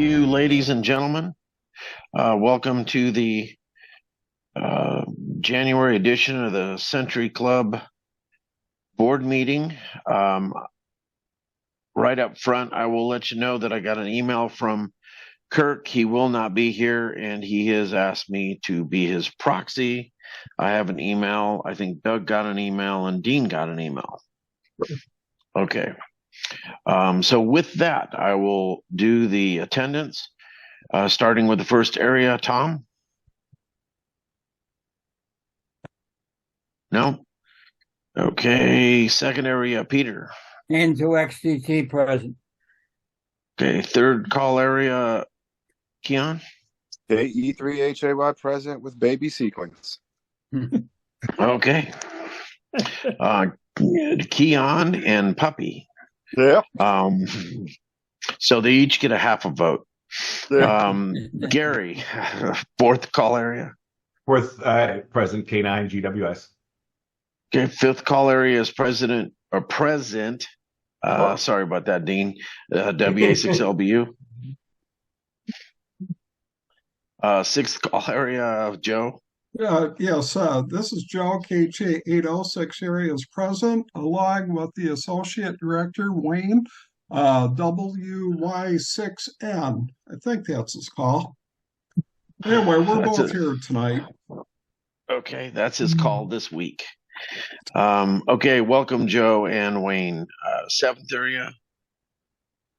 you, ladies and gentlemen. Welcome to the uh, January edition of the Century Club board meeting. Right up front, I will let you know that I got an email from Kirk. He will not be here, and he has asked me to be his proxy. I have an email. I think Doug got an email, and Dean got an email. Okay. So with that, I will do the attendance. Starting with the first area, Tom? No? Okay, second area, Peter. N2XTT present. Okay, third call area, Keon. KE3HAY present with baby sequence. Okay. Keon and Puppy. Yeah. So they each get a half a vote. Gary, fourth call area. Fourth, President K9 GWS. Okay, fifth call area is present. Sorry about that, Dean. WA6LBU. Sixth call area, Joe. Yes, this is Joe, KJ806 area is present, along with the Associate Director, Wayne, WY6N. I think that's his call. Anyway, we're both here tonight. Okay, that's his call this week. Okay, welcome, Joe and Wayne. Seventh area.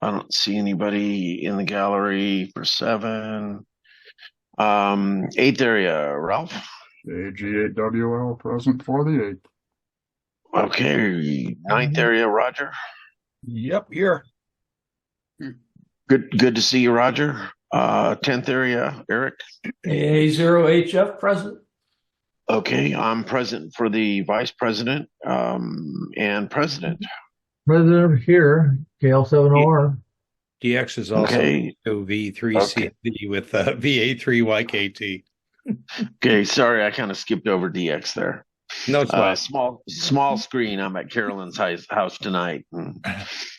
I don't see anybody in the gallery for 7. Eighth area, Ralph. AG8WL present for the 8th. Okay, ninth area, Roger. Yep, here. Good to see you, Roger. 10th area, Eric. AA0HF present. Okay, I'm present for the vice president and president. President here, KL7OR. DX is also Okay. V3CB with VA3YKT. Okay, sorry, I kind of skipped over DX there. No, it's fine. Small screen. I'm at Carolyn's house tonight and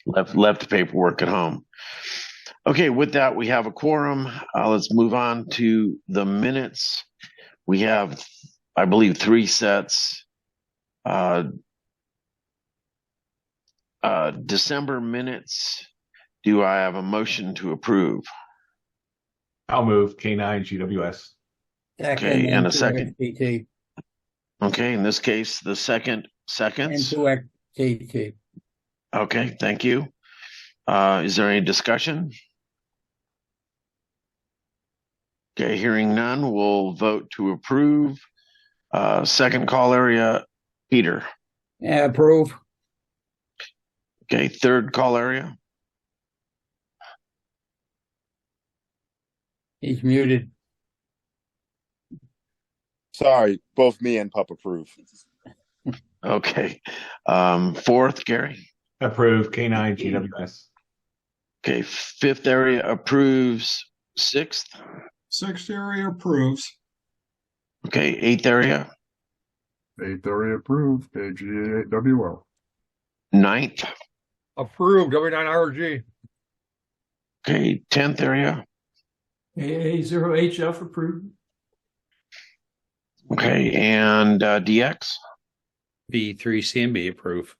left the paperwork at home. Okay, with that, we have a quorum. Let's move on to the minutes. We have, I believe, 3 sets. December minutes. Do I have a motion to approve? I'll move K9 GWS. Okay, and a second. N2XTT. Okay, in this case, the seconds. N2XTT. Okay, thank you. Is there any discussion? Okay, hearing none, we'll vote to approve. Second call area, Peter. Yeah, approve. Okay, third call area. He's muted. Sorry, both me and Pup approve. Okay, fourth, Gary. Approve K9 GWS. Okay, fifth area approves. Sixth. Sixth area approves. Okay, eighth area. 8th area approved. AG8WL. Ninth. Approved, W9RG. Okay, 10th area. AA0HF approved. Okay, and DX. V3CMB approve.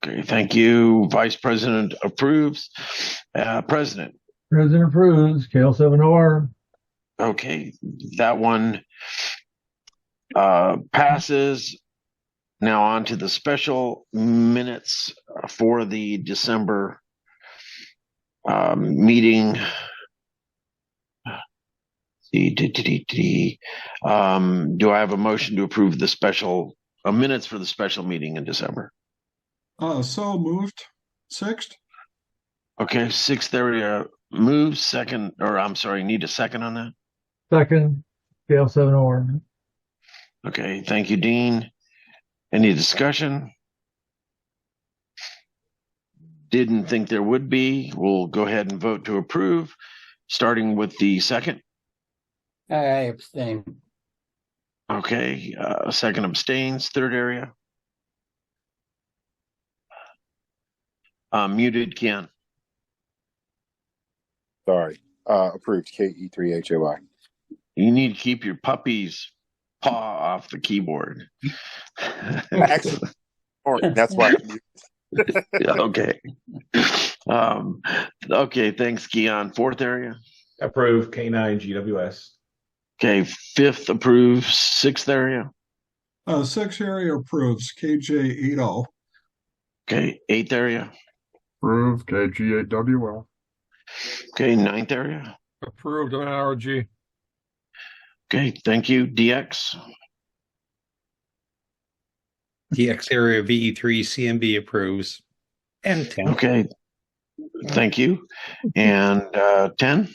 Okay, thank you. Vice President approves. President. President approves, KL7OR. Okay, that one passes. Now on to the special minutes for the December meeting. Do I have a motion to approve the special minutes for the special meeting in December? So moved. Sixth. Okay, sixth area moves. Second, or I'm sorry, need a second on that? Second, KL7OR. Okay, thank you, Dean. Any discussion? Didn't think there would be. We'll go ahead and vote to approve, starting with the second. I abstain. Okay, second abstains. Third area. Muted, Ken. Sorry. Approved. KE3HAY. You need to keep your puppy's paw off the keyboard. Excellent. That's why. Okay. Okay. Thanks, Keon. Fourth area. Approve K9 GWS. Okay. Fifth approves. Sixth area. Sixth area approves. KJ80. Okay. Eighth area. Approve. KG8WL. Okay. Ninth area. Approved. WNRG. Okay. Thank you. DX. DX area VE3 CMB approves. And 10. Okay. Thank you. And 10.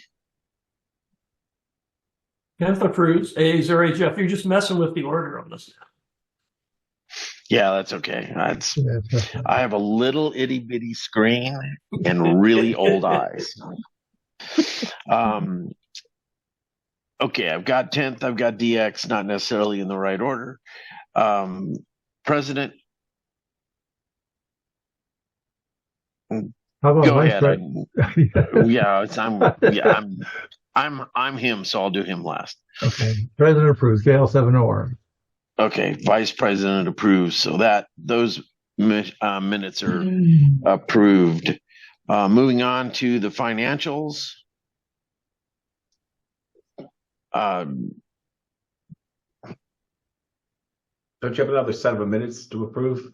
10th approves. A0HF. You're just messing with the order on this. Yeah, that's okay. I have a little itty bitty screen and really old eyes. Okay, I've got 10th, I've got DX, not necessarily in the right order. President. How about Go Vice ahead. President? I'm him, so I'll do him last. Okay. President approves. KL7OR. Okay, Vice President approves. So those minutes are approved. Moving on to the financials. Don't you have another set of minutes to approve,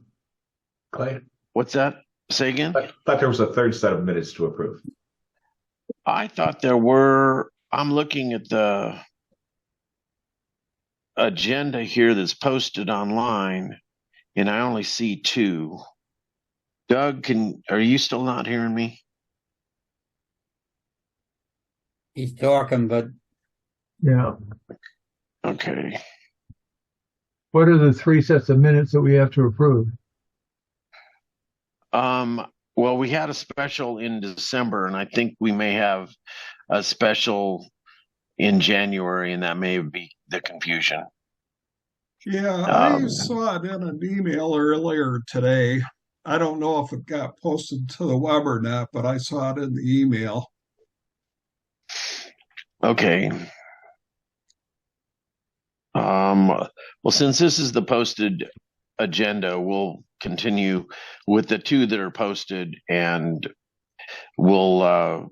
Clay? What's that? Say again? I thought there was a third set of minutes to approve. I thought there were. I'm looking at the agenda here that's posted online, and I only see 2. Doug, are you still not hearing me? He's talking, but Yeah. Okay. What are the 3 sets of minutes that we have to approve? Well, we had a special in December, and I think we may have a special in January, and that may be the confusion. Yeah, I saw it in an email earlier today. I don't know if it got posted to the web or not, but I saw it in the email. Okay. Well, since this is the posted agenda, we'll continue with the 2 that are posted, and we'll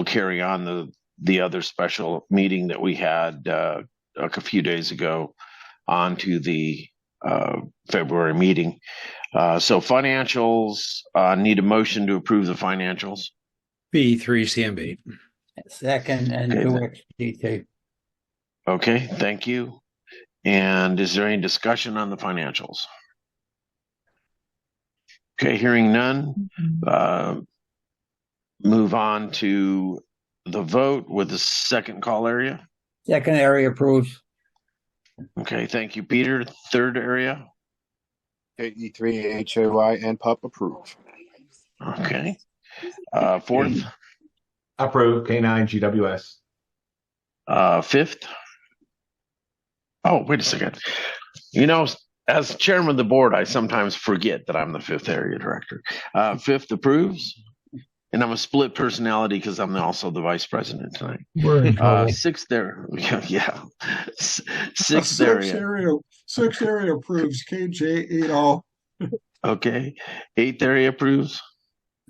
carry on the other special meeting that we had a few days ago onto the February meeting. So financials, need a motion to approve the financials. VE3 CMB. second and Okay. 2XGT. Okay, thank you. And is there any discussion on the financials? Okay, hearing none, move on to the vote with the second call area. Second area approves. Okay, thank you, Peter. Third area. KE3HAY and PUP approve. Okay. Fourth. Approve K9 GWS. Fifth. Oh, wait a second. You know, as chairman of the board, I sometimes forget that I'm the fifth area director. Fifth approves. And I'm a split personality because I'm also the vice president tonight. We're in trouble. Sixth there. Yeah. Sixth Sixth area. area approves. KJ80. Okay. Eighth area approves.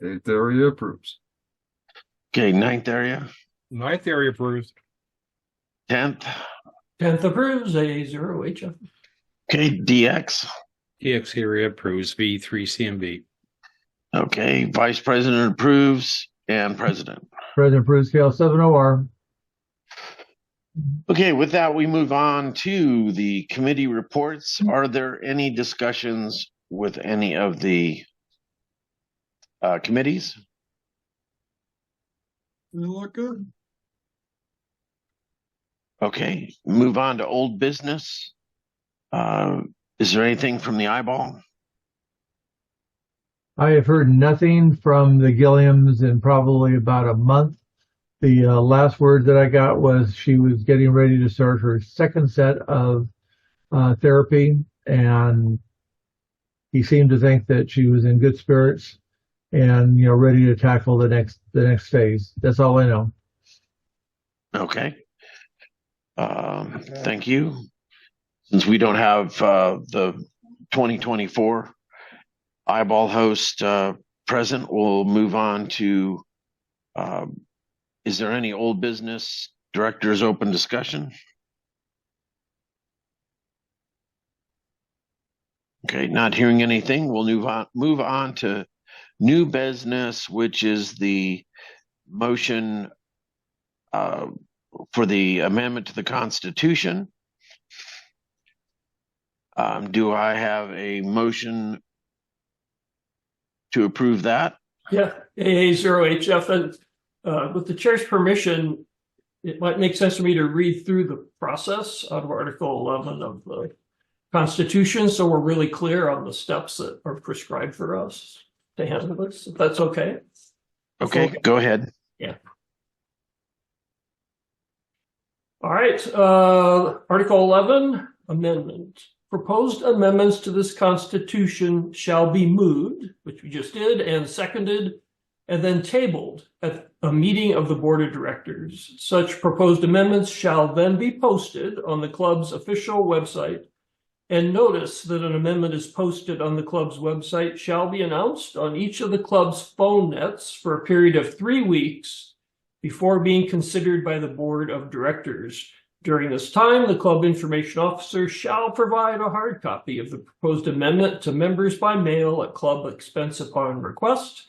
8th area approves. Okay. Ninth area. 9th area approves. 10th. 10th approves. A0HF. Okay. DX. DX area approves. VE3 CMB. Okay. Vice president approves and president. President approves. KL7OR. Okay, with that, we move on to the committee reports. Are there any discussions with any of the committees? They look good. Okay, move on to old business. Is there anything from the eyeball? I have heard nothing from the Gilliams in probably about a month. The last word that I got was she was getting ready to start her second set of therapy, and he seemed to think that she was in good spirits. and ready to tackle the next phase. That's all I know. Okay. Thank you. Since we don't have the 2024 eyeball host present, we'll move on to. Is there any old business directors open discussion? Okay, not hearing anything. We'll move on to new business, which is the motion for the amendment to the Constitution. Do I have a motion to approve that? Yeah, AA0HF. And with the chair's permission, it might make sense for me to read through the process out of Article 11 of the Constitution, so we're really clear on the steps that are prescribed for us to handle this, if that's okay. Okay, go ahead. Yeah. All right, Article 11, amendment. Proposed amendments to this Constitution shall be moved, which we just did, and seconded, and then tabled at a meeting of the Board of Directors. Such proposed amendments shall then be posted on the club's official website, and notice that an amendment is posted on the club's website shall be announced on each of the club's phone nets for a period of 3 weeks before being considered by the Board of Directors. During this time, the club information officer shall provide a hard copy of the proposed amendment to members by mail at club expense upon request.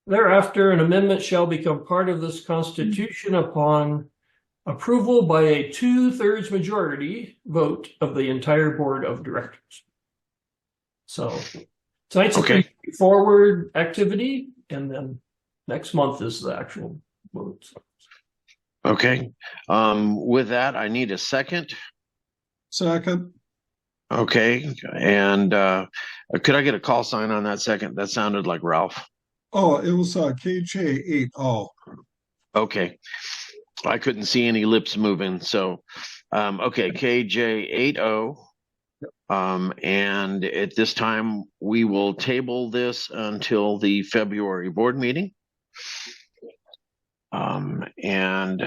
Thereafter, an amendment shall become part of this Constitution upon approval by a 2/3 majority vote of the entire Board of Directors. So tonight's a pretty straightforward activity, and then next month is the actual vote. Okay. With that, I need a second. Second. Okay. And could I get a call sign on that second? That sounded like Ralph. Oh, it was KJ80. Okay. I couldn't see any lips moving. So, okay, KJ80. And at this time, we will table this until the February board meeting. And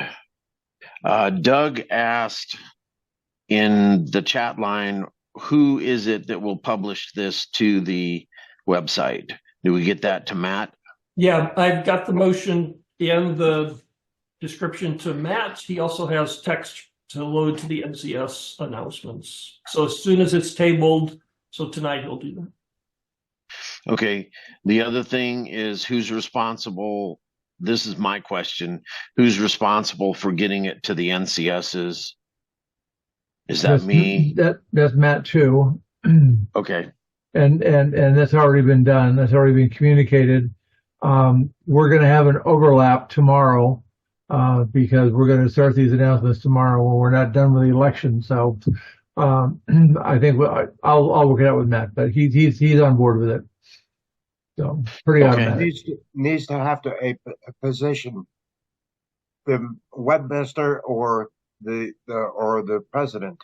Doug asked in the chat line, who is it that will publish this to the website? Do we get that to Matt? Yeah, I've got the motion and the description to Matt. He also has text to load to the NCS announcements. So as soon as it's tabled, so tonight he'll do that. Okay. The other thing is who's responsible. This is my question. Who's responsible for getting it to the NCSs? Is that me? That's Matt too. Okay. And that's already been done. That's already been communicated. We're going to have an overlap tomorrow because we're going to start these announcements tomorrow when we're not done with the election. So I think I'll work it out with Matt, but he's on board with it. So pretty automatic. Needs to have a position, the webmaster or the president.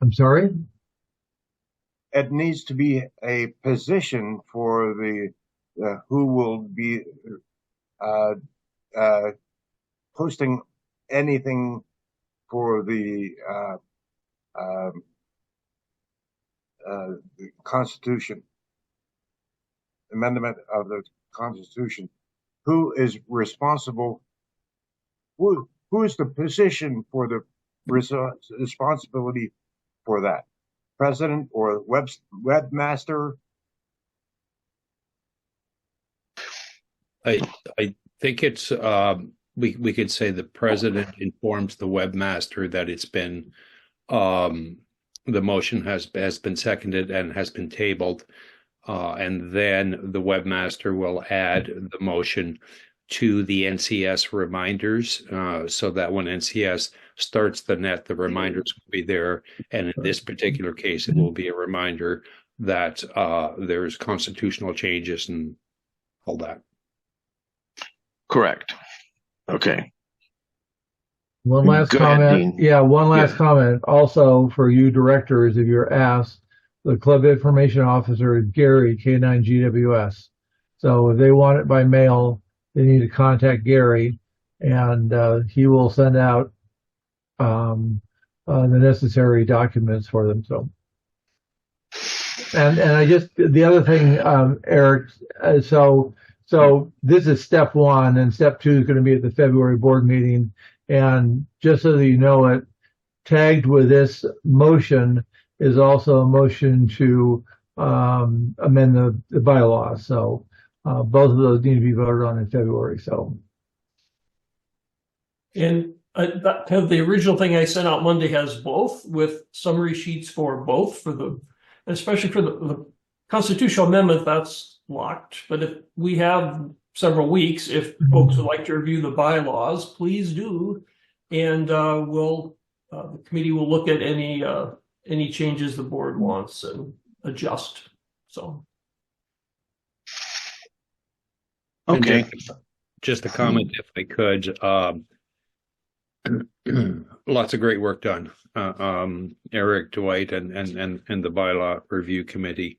I'm sorry? It needs to be a position for the who will be posting anything for the Constitution, amendment of the Constitution. Who is responsible? Who is the position for the responsibility for that? President or webmaster? I think it's we could say the president informs the webmaster that it's been the motion has been seconded and has been tabled, and then the webmaster will add the motion to the NCS reminders, so that when NCS starts the net, the reminders will be there. And in this particular case, it will be a reminder that there's constitutional changes and all that. Correct. Okay. One last comment. One last comment. Also, for you directors, if you're asked, the club information officer is Gary, K9GWS. So if they want it by mail, they need to contact Gary, and he will send out the necessary documents for them. So, and I just, the other thing, Eric, so this is step one, and step two is going to be at the February board meeting. And just so that you know it, tagged with this motion is also a motion to amend the bylaws. So both of those need to be voted on in February. So, And the original thing I sent out Monday has both, with summary sheets for both, especially for the constitutional amendment. That's locked. But if we have several weeks, if folks would like to review the bylaws, please do, and the committee will look at any changes the board wants and adjust. So, Okay. Just a comment, if I could. Lots of great work done, Eric, Dwight, and the bylaw review committee.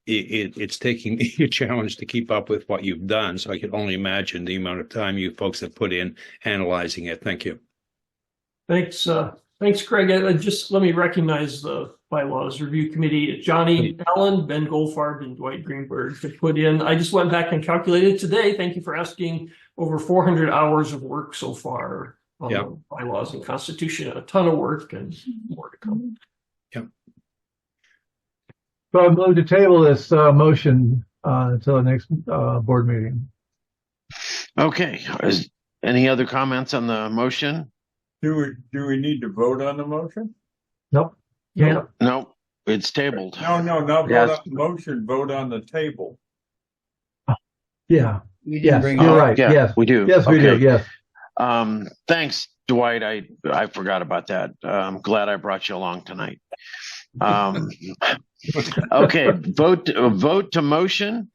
It's taking me a challenge to keep up with what you've done, so I can only imagine the amount of time you folks have put in analyzing it. Thank you. thanks, Craig. Just let me recognize the bylaws review committee: Johnny Allen, Ben Goldfarb, and Dwight Greenberg to put in. I just went back and calculated today. Thank you for asking. Over 400 hours of work so far on the bylaws and constitution. A ton of work and more to come. Yep. So I move to table this motion until the next board meeting. Okay. Any other comments on the motion? Do we need to vote on the motion? Nope. Yeah. No, it's tabled. No, not Yes. vote on the motion, vote on the table. Yeah. We didn't Yes, bring you're it up. right. Yeah, Yes, we do. Yes, we do. Okay. Yes. Thanks, Dwight. I forgot about that. I'm glad I brought you along tonight. Okay, vote to motion,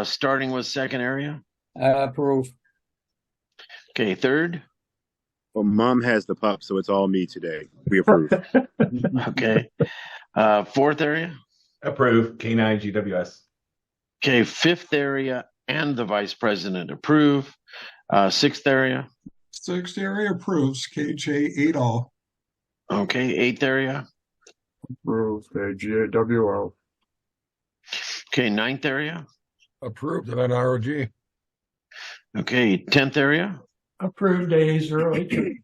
starting with second area. Approve. Okay, third. Well, Mom has the pup, so it's all me today. We approve. Okay, fourth area. Approve. K9GWS. Okay, fifth area and the vice president approve. Sixth area. Sixth area approves, KJ 8-all. Okay, eighth area. Approve, GAWL. Okay, ninth area. Approved of NROG. Okay, 10th area. Approved A0H.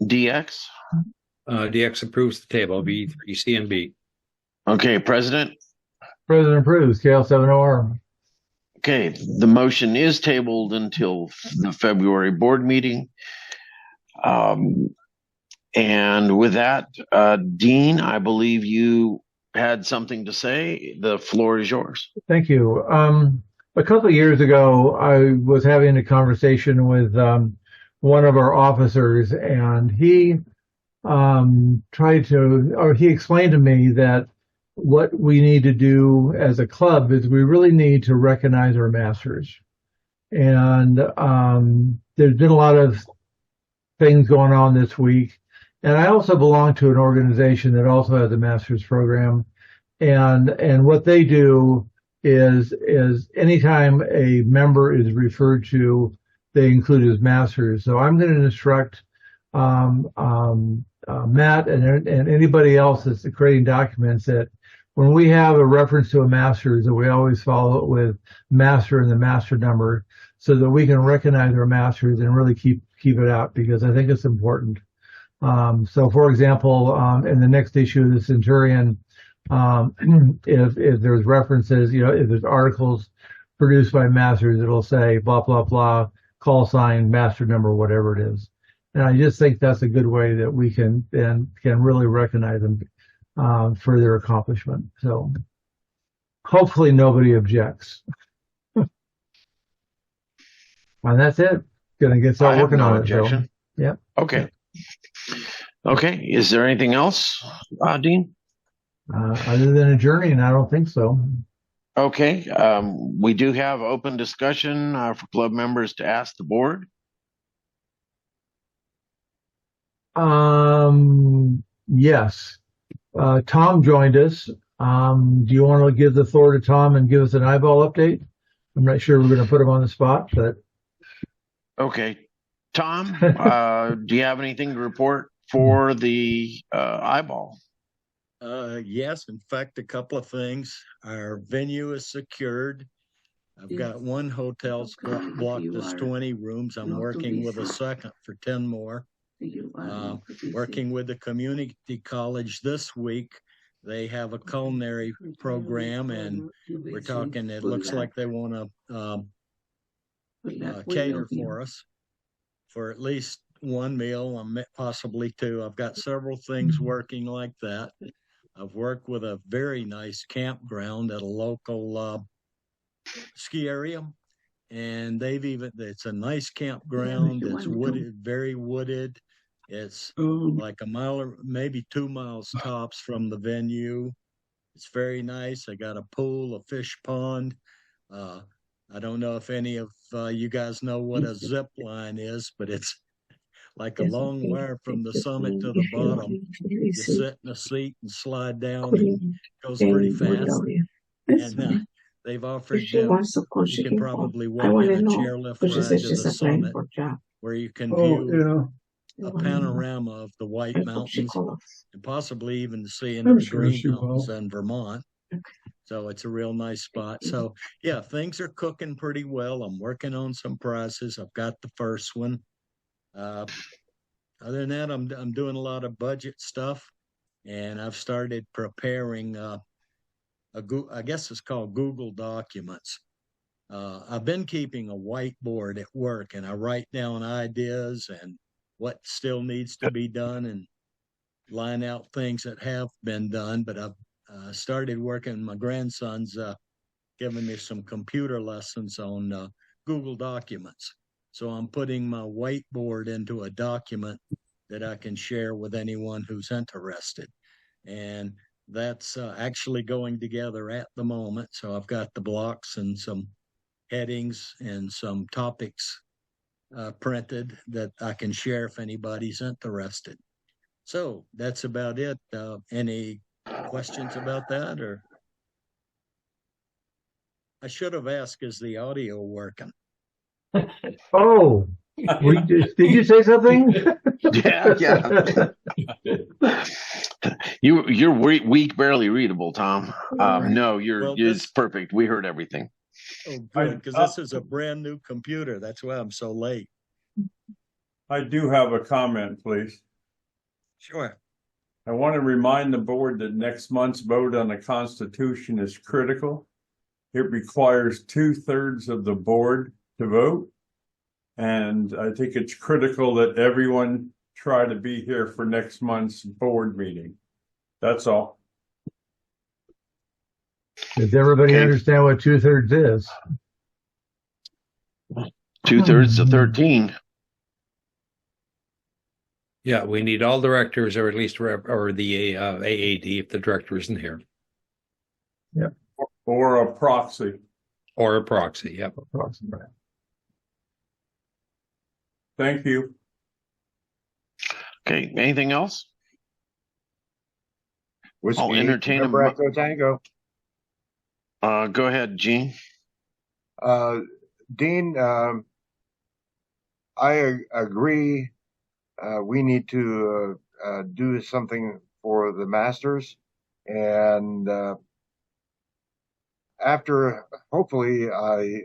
DX. DX approves the table, B3, C, and B. Okay, president. President approves, KL70R. Okay, the motion is tabled until the February board meeting. And with that, Dean, I believe you had something to say. The floor is yours. Thank you. A couple of years ago, I was having a conversation with one of our officers, and he he explained to me that what we need to do as a club is we really need to recognize our masters. And there's been a lot of things going on this week. And I also belong to an organization that also has a master's program. And what they do is anytime a member is referred to, they include his masters. So I'm going to instruct Matt and anybody else that's creating documents that when we have a reference to a master's, that we always follow it with master and the master number, so that we can recognize our masters and really keep it out, because I think it's important. So, for example, in the next issue of the Centurion, if there's references, if there's articles produced by masters, it'll say blah blah blah, call sign, master number, whatever it is. And I just think that's a good way that we can really recognize them for their accomplishment. So hopefully nobody objects. And that's it. Gonna get started working on it. Objection. So, yeah. Okay. Okay. Is there anything else, Dean? Other than adjourning, I don't think so. Okay. We do have open discussion for club members to ask the board. Yes. Tom joined us. Do you want to give the floor to Tom and give us an eyeball update? I'm not sure we're going to put him on the spot, but Okay. Tom, do you have anything to report for the eyeball? Yes, in fact, a couple of things. Our venue is secured. I've got one hotel blocked as 20 rooms. I'm working with a second for 10 more. Working with the community college this week. They have a culinary program, and we're talking, it looks like they want to cater for us for at least one meal, possibly two. I've got several things working like that. I've worked with a very nice campground at a local ski area, and it's a nice campground. It's wooded, very wooded. It's like a mile or maybe 2 miles tops from the venue. It's very nice. I got a pool, a fish pond. I don't know if any of you guys know what a zip line is, but it's like a long wire from the summit to the bottom. You sit in a seat and slide down, and it goes pretty fast. And they've offered you can probably walk in a chairlift ride to the summit, where you can view a panorama of the White Mountains and possibly even see into the Green Mountains in Vermont. So it's a real nice spot. So yeah, things are cooking pretty well. I'm working on some prices. I've got the first one. Other than that, I'm doing a lot of budget stuff, and I've started preparing I guess it's called Google Documents. I've been keeping a whiteboard at work, and I write down ideas and what still needs to be done and line out things that have been done. But I've started working. My grandson's giving me some computer lessons on Google Documents. So I'm putting my whiteboard into a document that I can share with anyone who's interested. And that's actually going together at the moment. So I've got the blocks and some headings and some topics printed that I can share if anybody's interested. So that's about it. Any questions about that? Or I should have asked, is the audio working? oh, did you say something? Yeah. You're weak, barely readable, Tom. No, it's perfect. We heard everything. Oh, good, because this is a brand new computer. That's why I'm so late. I do have a comment, please. Sure. I want to remind the board that next month's vote on the Constitution is critical. It requires 2/3 of the board to vote. And I think it's critical that everyone try to be here for next month's board meeting. That's all. Does everybody understand what 2/3 is? 2/3 of 13. Yeah, we need all directors, or at least or the AAD if the director isn't here. Yep. Or a proxy. Or a proxy, yep. A proxy, right. Thank you. Okay, anything else? Whiskey, I'll entertain November Echo Tango. Go ahead, Gene. Dean, I agree. We need to do something for the Masters, and after hopefully I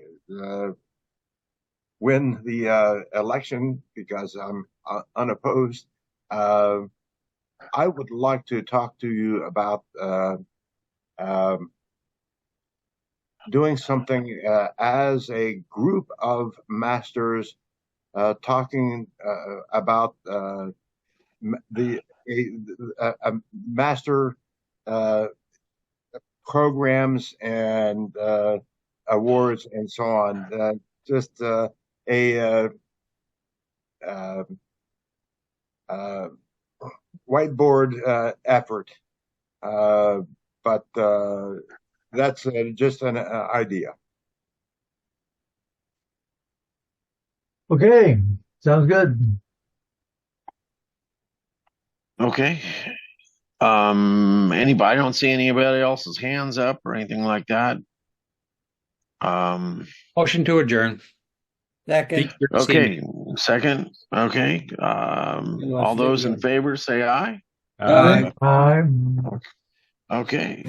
win the election, because I'm unopposed, I would like to talk to you about doing something as a group of masters, talking about the master programs and awards and so on. Just a whiteboard effort, but that's just an idea. Okay, sounds good. Okay. Anybody? I don't see anybody else's hands up or anything like that. Motion to adjourn. Second. Okay, second. Okay. All those in favor say aye. Aye. Okay.